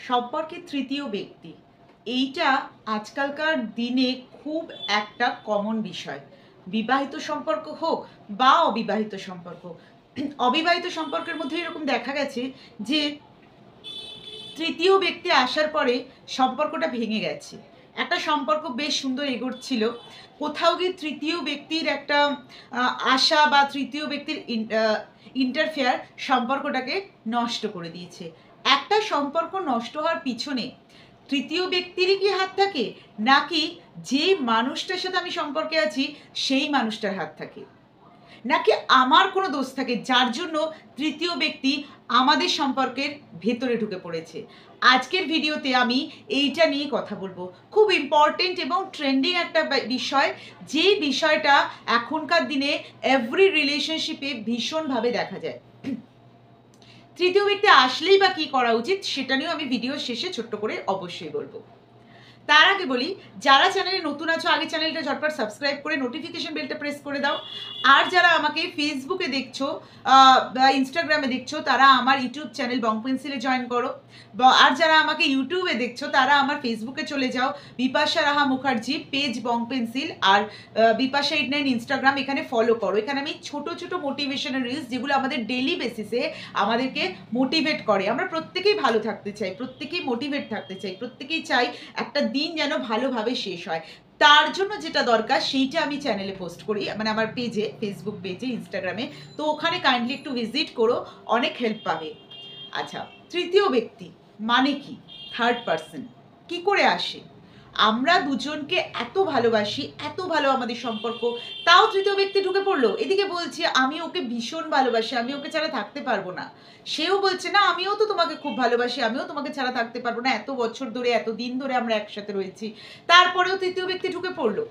সম্পর্কে তৃতীয় ব্যক্তি, এইটা আজকালকার দিনে খুব একটা কমন বিষয়। বিবাহিত সম্পর্ক হোক বা অবিবাহিত সম্পর্ক, অবিবাহিত সম্পর্কের মধ্যে এরকম দেখা গেছে যে তৃতীয় ব্যক্তি আসার পরে সম্পর্কটা ভেঙে গেছে। একটা সম্পর্ক বেশ সুন্দর এগোচ্ছিল, কোথাও গিয়ে তৃতীয় ব্যক্তির একটা আশা বা তৃতীয় ব্যক্তির ইন্টারফেয়ার সম্পর্কটাকে নষ্ট করে দিয়েছে। একটা সম্পর্ক নষ্ট হওয়ার পিছনে তৃতীয় ব্যক্তিরই কি হাত থাকে, নাকি যে মানুষটার সাথে আমি সম্পর্কে আছি সেই মানুষটার হাত থাকে, নাকি আমার কোনো দোষ থাকে যার জন্য তৃতীয় ব্যক্তি আমাদের সম্পর্কের ভেতরে ঢুকে পড়েছে? আজকের ভিডিওতে আমি এইটা নিয়ে কথা বলবো। খুব ইম্পর্টেন্ট এবং ট্রেন্ডিং একটা বিষয়, যে বিষয়টা এখনকার দিনে এভরি রিলেশনশিপে ভীষণভাবে দেখা যায়। তৃতীয় ব্যক্তি আসলেই বা কী করা উচিত সেটা নিয়েও আমি ভিডিওর শেষে ছোট্ট করে অবশ্যই বলবো। তার আগে বলি, যারা চ্যানেলে নতুন আছো আগে চ্যানেলটা ঝটপট সাবস্ক্রাইব করে নোটিফিকেশন বেলটা প্রেস করে দাও। আর যারা আমাকে ফেসবুকে দেখছো বা ইনস্টাগ্রামে দেখছো তারা আমার ইউটিউব চ্যানেল বং পেন্সিলে জয়েন করো। আর যারা আমাকে ইউটিউবে দেখছো তারা আমার ফেসবুকে চলে যাও, বিপাশা রাহা মুখার্জি পেজ বং পেন্সিল, আর বিপাশা 89 ইনস্টাগ্রাম, এখানে ফলো করো। এখানে আমি ছোট ছোট মোটিভেশনাল রিলস, যেগুলো আমাদের ডেইলি বেসিসে আমাদেরকে মোটিভেট করে। আমরা প্রত্যেকেই ভালো থাকতে চাই, প্রত্যেকেই মোটিভেট থাকতে চাই, প্রত্যেকেই চাই একটা দিন যেন ভালোভাবে শেষ হয়। তার জন্য যেটা দরকার সেইটা আমি চ্যানেলে পোস্ট করি, মানে আমার পেজে, ফেসবুক পেজে, ইনস্টাগ্রামে। তো ওখানে কাইন্ডলি একটু ভিজিট করো, অনেক হেল্প পাবে। আচ্ছা, তৃতীয় ব্যক্তি মানে কি? থার্ড পার্সন কি করে আসে? আমরা দুজনকে এত ভালোবাসি, এত ভালো আমাদের সম্পর্ক, তাও তৃতীয় ব্যক্তি ঢুকে পড়লো। এদিকে বলছি আমি ওকে ভীষণ ভালোবাসি, আমি ওকে ছাড়া থাকতে পারবো না। সেও বলছে না আমিও তো তোমাকে খুব ভালোবাসি, আমিও তোমাকে ছাড়া থাকতে পারবো না, এত বছর ধরে এত দিন ধরে আমরা একসাথে রয়েছি। তারপরেও তৃতীয় ব্যক্তি ঢুকে পড়লো।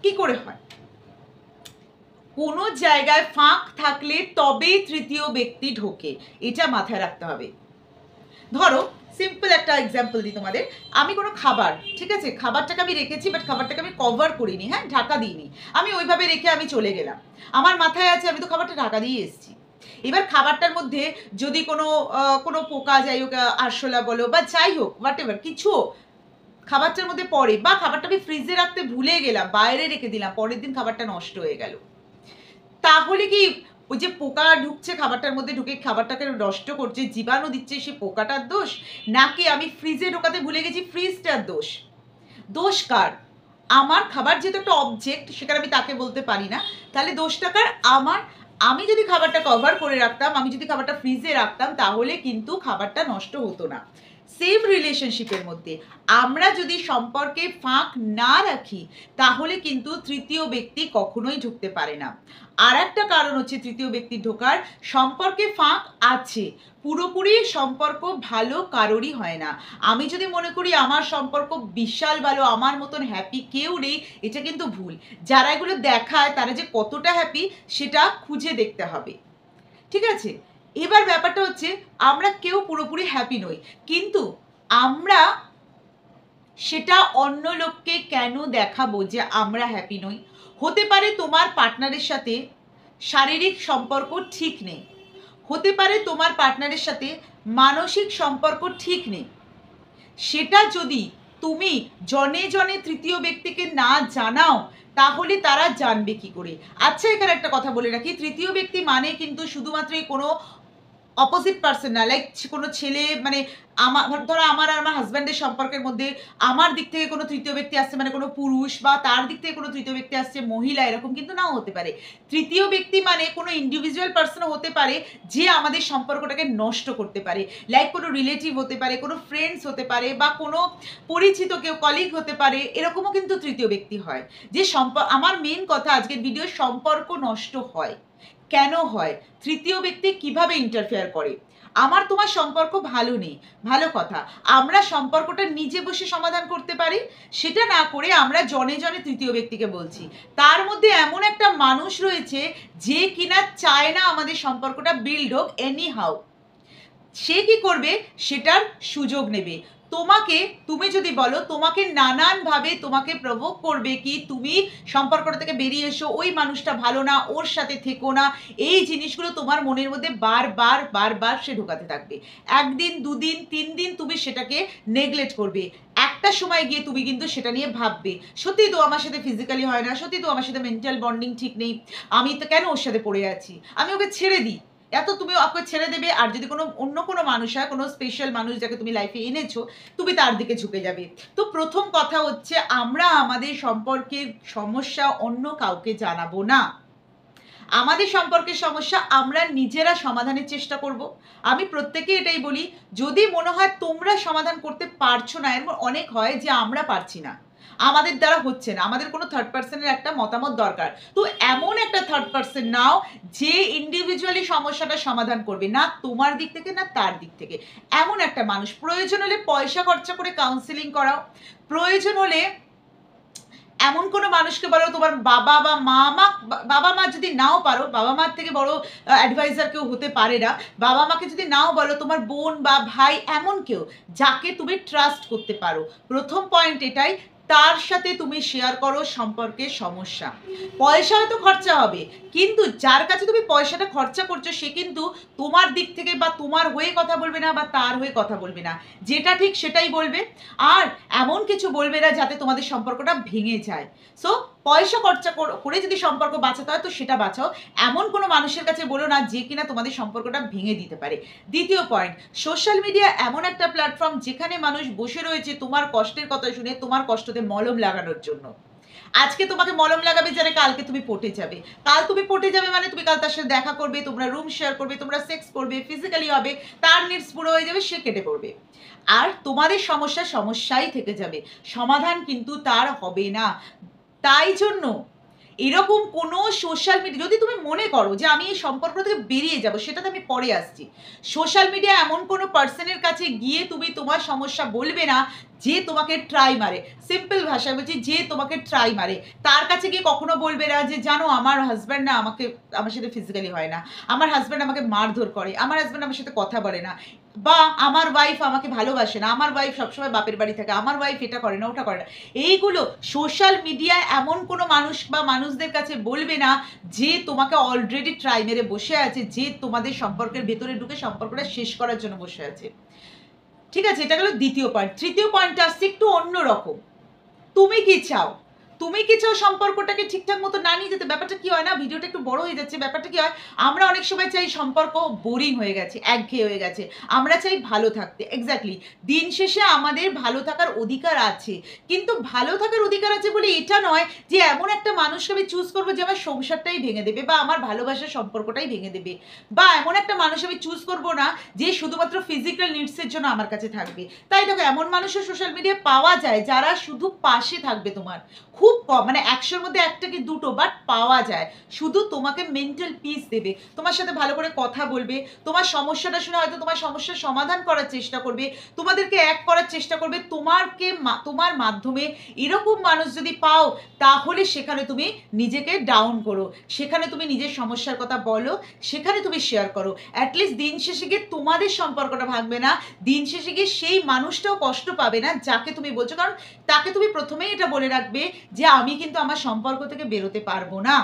কি করে হয়? কোনো জায়গায় ফাঁক থাকলে তবেই তৃতীয় ব্যক্তি ঢোকে, এটা মাথায় রাখতে হবে। ধরো সিম্পল একটা এক্সাম্পল দিই তোমাদের। আমি কোনো খাবার, ঠিক আছে, খাবারটাকে আমি রেখেছি, বাট খাবারটাকে আমি কভার করিনি, হ্যাঁ, ঢাকা দিইনি, আমি ওইভাবে রেখে আমি চলে গেলাম। আমার মাথায় আছে আমি তো খাবারটা ঢাকা দিয়ে এসেছি। এবার খাবারটার মধ্যে যদি কোনো পোকা, যাই হোক আরশোলা বলো বা যাই হোক হোয়াট এভার কিছু খাবারটার মধ্যে পড়ে, বা খাবারটা আমি ফ্রিজে রাখতে ভুলে গেলাম, বাইরে রেখে দিলাম, পরের দিন খাবারটা নষ্ট হয়ে গেল, তাহলে কি ওই যে পোকা ঢুকছে খাবারটার মধ্যে, ঢুকে খাবারটাকে নষ্ট করছে, জীবাণু দিচ্ছে, সে পোকাটার দোষ, নাকি আমি ফ্রিজে ঢোকাতে ভুলে গেছি ফ্রিজটার দোষ? দোষ কার? আমার খাবার যেহেতু একটা অবজেক্ট, সেখানে আমি তাকে বলতে পারি না, তাহলে দোষটা কার? আমার। আমি যদি খাবারটা কভার করে রাখতাম, আমি যদি খাবারটা ফ্রিজে রাখতাম, তাহলে কিন্তু খাবারটা নষ্ট হতো না। সেম রিলেশনশিপের মধ্যে আমরা যদি সম্পর্কে ফাঁক না রাখি, তাহলে কিন্তু তৃতীয় ব্যক্তি কখনোই ঢুকতে পারে না। আর একটা কারণ হচ্ছে তৃতীয় ব্যক্তি ঢোকার, সম্পর্কে ফাঁক আছে, পুরোপুরি সম্পর্ক ভালো কারোরই হয় না। আমি যদি মনে করি আমার সম্পর্ক বিশাল ভালো, আমার মতন হ্যাপি কেউ নেই, এটা কিন্তু ভুল। যারা এগুলো দেখায় তারা যে কতটা হ্যাপি সেটা খুঁজে দেখতে হবে, ঠিক আছে? এবার ব্যাপারটা হচ্ছে আমরা কেউ পুরোপুরি হ্যাপি নই, কিন্তু আমরা সেটা অন্য লোককে কেন দেখাবো যে আমরা হ্যাপি নই? হতে পারে তোমার পার্টনারের সাথে শারীরিক সম্পর্ক ঠিক নেই, হতে পারে তোমার পার্টনারের সাথে মানসিক সম্পর্ক ঠিক নেই, সেটা যদি তুমি জনে জনে তৃতীয় ব্যক্তিকে না জানাও, তাহলে তারা জানবে কি করে? আচ্ছা, এখানে একটা কথা বলে রাখি, তৃতীয় ব্যক্তি মানে কিন্তু শুধুমাত্রই কোনো অপোজিট পার্সন না, লাইক কোনো ছেলে, মানে আমার ধরো আমার আর আমার হাজব্যান্ডের সম্পর্কের মধ্যে আমার দিক থেকে কোনো তৃতীয় ব্যক্তি আসছে, মানে কোনো পুরুষ, বা তার দিক থেকে কোনো তৃতীয় ব্যক্তি আসছে মহিলা, এরকম কিন্তু নাও হতে পারে। তৃতীয় ব্যক্তি মানে কোনো ইন্ডিভিজুয়াল পার্সনও হতে পারে যে আমাদের সম্পর্কটাকে নষ্ট করতে পারে, লাইক কোনো রিলেটিভ হতে পারে, কোনো ফ্রেন্ডস হতে পারে, বা কোনো পরিচিত কেউ, কলিগ হতে পারে, এরকমও কিন্তু তৃতীয় ব্যক্তি হয়। যে আমার মেন কথা আজকের ভিডিও, সম্পর্ক নষ্ট হয় কেন হয়, তৃতীয় ব্যক্তি কিভাবে ইন্টারফেয়ার করে। আমার তোমার সম্পর্ক ভালো নেই, ভালো কথা, আমরা সম্পর্কটা নিজে বসে সমাধান করতে পারি, সেটা না করে আমরা জনে জনে তৃতীয় ব্যক্তিকে বলছি। তার মধ্যে এমন একটা মানুষ রয়েছে যে কিনা চায় না আমাদের সম্পর্কটা বিল্ড হোক এনি হাউ। সে কি করবে? সেটার সুযোগ নেবে। তোমাকে, তুমি যদি বলো তোমাকে নানানভাবে তোমাকে প্রভোক করবে কি তুমি সম্পর্কটা থেকে বেরিয়ে এসো, ওই মানুষটা ভালো না, ওর সাথে থেকো না, এই জিনিসগুলো তোমার মনের মধ্যে বারবার বারবার সে ঢোকাতে থাকবে। একদিন, দুদিন, 3 দিন তুমি সেটাকে নেগলেক্ট করবে, একটা সময় গিয়ে তুমি কিন্তু সেটা নিয়ে ভাববে সত্যি তো আমার সাথে ফিজিক্যালি হয় না, সত্যি তো আমার সাথে মেন্টাল বন্ডিং ঠিক নেই, আমি তো কেন ওর সাথে পড়ে আছি, আমি ওকে ছেড়ে দিই। এত তুমি ওকে ছেড়ে দেবে, আর যদি কোনো অন্য কোনো মানুষ হয়, কোনো স্পেশাল মানুষ যাকে তুমি লাইফে এনেছো, তুমি তার দিকে ঝুঁকে যাবে। তো প্রথম কথা হচ্ছে আমরা আমাদের সম্পর্কের সমস্যা অন্য কাউকে জানাবো না। আমাদের সম্পর্কের সমস্যা আমরা নিজেরা সমাধানের চেষ্টা করব। আমি প্রত্যেকে এটাই বলি, যদি মনে হয় তোমরা সমাধান করতে পারছো না, এর অনেক হয় যে আমরা পারছি না, আমাদের দ্বারা হচ্ছে না, আমাদের কোনো থার্ড পার্সনের একটা মতামত দরকার। তো এমন একটা থার্ড পার্সন নাও যে ইন্ডিভিজুয়ালি সমস্যাটা সমাধান করবে, না তোমার দিক থেকে না তার দিক থেকে। এমন একটা মানুষ, প্রয়োজন হলে পয়সা খরচা করে কাউন্সিলিং করাও, প্রয়োজন হলে এমন কোনো মানুষকে বলো, তোমার বাবা বা বাবা মা যদি নাও পারো, বাবা মার থেকে বড় অ্যাডভাইজার কেউ হতে পারে না, বাবা মাকে যদি নাও বলো, তোমার বোন বা ভাই, এমন কেউ যাকে তুমি ট্রাস্ট করতে পারো। প্রথম পয়েন্ট এটাই, তার সাথে তুমি শেয়ার করো সম্পর্কের সমস্যা। পয়সা হয়তো খরচা হবে, কিন্তু যার কাছে তুমি পয়সাটা খরচা করছো সে কিন্তু তোমার দিক থেকে বা তোমার হয়ে কথা বলবে না বা তার হয়ে কথা বলবে না, যেটা ঠিক সেটাই বলবে। আর এমন কিছু বলবে না যাতে তোমাদের সম্পর্কটা ভেঙে যায়। সো পয়সা খরচা করে যদি সম্পর্ক বাঁচাতে হয় তো সেটা বাঁচাও, এমন কোনো মানুষের কাছে বলো না যে কিনা তোমাদের সম্পর্কটা ভেঙে দিতে পারে। দ্বিতীয় পয়েন্ট, সোশ্যাল মিডিয়া এমন একটা প্ল্যাটফর্ম যেখানে মানুষ বসে রয়েছে তোমার কষ্টের কথা শুনে তোমার কষ্টতে মলম লাগানোর জন্য। আজকে তোমাকে মলম লাগাবে জানে কালকে তুমি পটে যাবে, কাল তুমি পটে যাবে মানে তুমি কাল তার সাথে দেখা করবে, তোমরা রুম শেয়ার করবে, তোমরা সেক্স করবে, ফিজিক্যালি হবে, তার নিডস পুরো হয়ে যাবে, সে কেটে পড়বে, আর তোমাদের সমস্যা সমস্যাই থেকে যাবে, সমাধান কিন্তু তার হবে না। তাই জন্য এরকম কোনো সোশ্যাল মিডিয়া, যদি তুমি মনে করো যে আমি এই সম্পর্ক থেকে বেরিয়ে যাব, সেটাতে আমি পরে আসছি, সোশ্যাল মিডিয়া এমন কোনো পার্সনের কাছে গিয়ে তুমি তোমার সমস্যা বলবে না যে তোমাকে ট্রাই মারে, সিম্পল ভাষায় বলছি, যে তোমাকে ট্রাই মারে তার কাছে গিয়ে কখনো বলবে না যে জানো আমার হাজব্যান্ড না আমার সাথে ফিজিক্যালি হয় না, আমার হাজব্যান্ড আমাকে মারধর করে, আমার হাজব্যান্ড আমার সাথে কথা বলে না, বা আমার ওয়াইফ আমাকে ভালোবাসে না, আমার ওয়াইফ সবসময় বাপের বাড়ি থাকে, আমার ওয়াইফ এটা করে না ওটা করে না। এইগুলো সোশ্যাল মিডিয়ায় এমন কোনো মানুষ বা মানুষদের কাছে বলবে না যে তোমাকে অলরেডি ট্রাই মেরে বসে আছে, যে তোমাদের সম্পর্কের ভেতরে ঢুকে সম্পর্কটা শেষ করার জন্য বসে আছে। ঠিক আছে, এটা গেল দ্বিতীয় পয়েন্ট। তৃতীয় পয়েন্টটা আসছে একটু অন্যরকম। তুমি কি চাও? তুমি কি চাও সম্পর্কটাকে ঠিকঠাক মতো না নিয়ে যেতে? ব্যাপারটা কি হয় না, ভিডিওটা একটু বড় হয়ে যাচ্ছে, ব্যাপারটা কি হয়, আমরা অনেক সময় চাই সম্পর্ক বোরিং হয়ে গেছে, একঘেয়ে হয়ে গেছে, আমরা চাই ভালো থাকতে। এক্স্যাক্টলি, দিন শেষে আমাদের ভালো থাকার অধিকার আছে, কিন্তু ভালো থাকার অধিকার আছে বলে এটা নয় যে এমন একটা মানুষকে আমি চুজ করবো যে আমার সংসারটাই ভেঙে দেবে বা আমার ভালোবাসার সম্পর্কটাই ভেঙে দেবে, বা এমন একটা মানুষ আমি চুজ করবো না যে শুধুমাত্র ফিজিক্যাল নিডসের জন্য আমার কাছে থাকবে। তাই দেখো, এমন মানুষও সোশ্যাল মিডিয়ায় পাওয়া যায় যারা শুধু পাশে থাকবে তোমার, খুব কম, মানে 100-র মধ্যে 1টা কি 2টো, বাট পাওয়া যায়, শুধু তোমাকে মেন্টাল পিস দেবে, তোমার সাথে ভালো করে কথা বলবে, তোমার সমস্যাটা শুনে হয়তো তোমার সমস্যার সমাধান করার চেষ্টা করবে, তোমাদেরকে এক করার চেষ্টা করবে, তোমার মাধ্যমে। এরকম মানুষ যদি পাও তাহলে সেখানে তুমি নিজেকে ডাউন করো, সেখানে তুমি নিজের সমস্যার কথা বলো, সেখানে তুমি শেয়ার করো। অ্যাটলিস্ট দিন শেষে গিয়ে তোমাদের সম্পর্কটা ভাঙবে না, দিন শেষে গিয়ে সেই মানুষটাও কষ্ট পাবে না যাকে তুমি বলছো, কারণ তাকে তুমি প্রথমেই এটা বলে রাখবে যে আমি কিন্তু আমার সম্পর্ক থেকে বেরোতে পারবো না।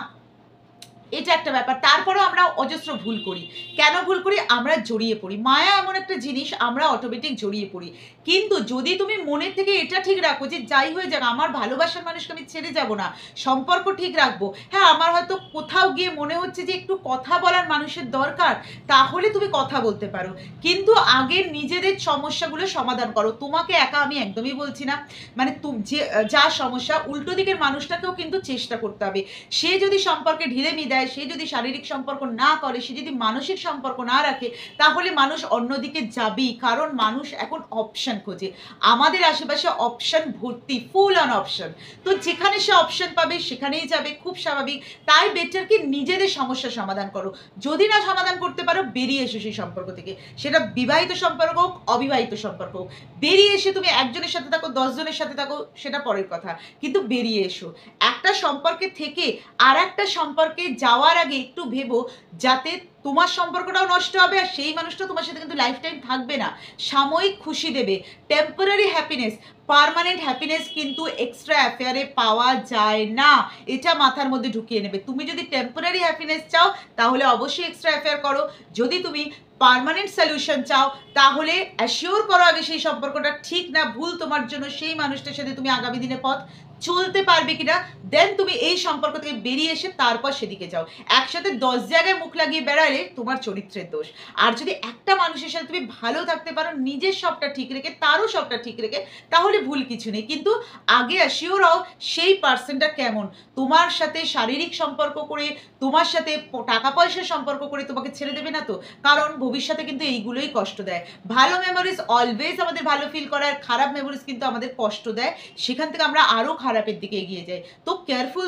এটা একটা ব্যাপার। তারপরেও আমরা অজস্র ভুল করি। কেন ভুল করি? আমরা জড়িয়ে পড়ি। মায়া এমন একটা জিনিস, আমরা অটোমেটিক জড়িয়ে পড়ি। কিন্তু যদি তুমি মনের থেকে এটা ঠিক রাখো যে যাই হয়ে যাক আমার ভালোবাসার মানুষকে আমি ছেড়ে যাব না, সম্পর্ক ঠিক রাখবো, হ্যাঁ আমার হয়তো কোথাও গিয়ে মনে হচ্ছে যে একটু কথা বলার মানুষের দরকার, তাহলে তুমি কথা বলতে পারো, কিন্তু আগে নিজেদের সমস্যাগুলো সমাধান করো। তোমাকে একা আমি একদমই বলছি না, মানে যে যা সমস্যা, উল্টো দিকের মানুষটাকেও কিন্তু চেষ্টা করতে হবে। সে যদি সম্পর্কে ঢিলেমি দেয়, সে যদি শারীরিক সম্পর্ক না করে, সে যদি মানসিক সম্পর্ক না রাখে, তাহলে মানুষ অন্যদিকে যাবেই, কারণ মানুষ এখন অপশন খোঁজে। আমাদের আশেপাশে অপশন ভর্তি, ফুল অন অপশন, তো যেখানে সে অপশন পাবে সেখানেই যাবে, খুব স্বাভাবিক। তাই বেটার কি নিজেদের সমস্যা সমাধান করো, যদি না সমাধান করতে পারো বেরিয়ে এসো সেই সম্পর্ক থেকে, সেটা বিবাহিত সম্পর্ক হোক অবিবাহিত সম্পর্ক হোক, বেরিয়ে এসে তুমি একজনের সাথে থাকো 10 জনের সাথে থাকো সেটা পরের কথা, কিন্তু বেরিয়ে এসো। একটা সম্পর্কে থেকে আর একটা সম্পর্কে যাওয়ার আগে একটু ভেবো যাতে তোমার সম্পর্কটাও নষ্ট হবে, আর সেই মানুষটা তোমার সাথে কিন্তু লাইফ টাইম থাকবে না, সাময়িক খুশি দেবে, টেম্পোরারি হ্যাপিনেস। পার্মানেন্ট হ্যাপিনেস কিন্তু এক্সট্রা অ্যাফেয়ারে পাওয়া যায় না, এটা মাথার মধ্যে ঢুকিয়ে নেবে। তুমি যদি টেম্পোরারি হ্যাপিনেস চাও তাহলে অবশ্যই এক্সট্রা অ্যাফেয়ার করো, যদি তুমি পার্মানেন্ট সলিউশন চাও তাহলে অ্যাসিওর করো আগে সেই সম্পর্কটা ঠিক না ভুল তোমার জন্য, সেই মানুষটার সাথে তুমি আগামী দিনে পথ চলতে পারবে কিনা, দেন তুমি এই সম্পর্ক থেকে বেরিয়ে এসে তারপর সেদিকে যাও। একসাথে 10 জায়গায় মুখ লাগিয়ে বেড়ালে তোমার চরিত্রের দোষ। আর যদি একটা মানুষের সাথে তুমি ভালো থাকতে পারো নিজের সবটা ঠিক রেখে, তারও সবটা ঠিক রেখে, তাহলে ভুল কিছু নেই। কিন্তু আগে অ্যাসিওর হও সেই পার্সনটা কেমন, তোমার সাথে শারীরিক সম্পর্ক করে, তোমার সাথে টাকা পয়সার সম্পর্ক করে তোমাকে ছেড়ে দেবে না তো, কারণ ভবিষ্যতে কিন্তু এইগুলোই কষ্ট দেয়। ভালো মেমোরিজ অলওয়েজ আমাদের ভালো ফিল করে, আর খারাপ মেমোরিজ কিন্তু আমাদের কষ্ট দেয়, সেখান থেকে আমরা আরও খারাপের দিকে এগিয়ে যাই। তো কেয়ারফুল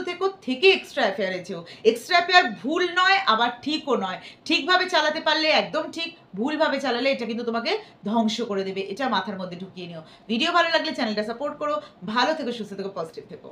থেকে এক্সট্রা অ্যাফেয়ারে যেও। এক্সট্রা অ্যাফেয়ার ভুল নয় আবার ঠিকও নয়, ঠিকভাবে চালাতে পারলে একদম ঠিক, ভুলভাবে চালালে এটা কিন্তু তোমাকে ধ্বংস করে দেবে, এটা মাথার মধ্যে ঢুকিয়ে নিও। ভিডিও ভালো লাগলে চ্যানেলটা সাপোর্ট করো, ভালো থেকো, সুস্থ থেকো, পজিটিভ থেকো।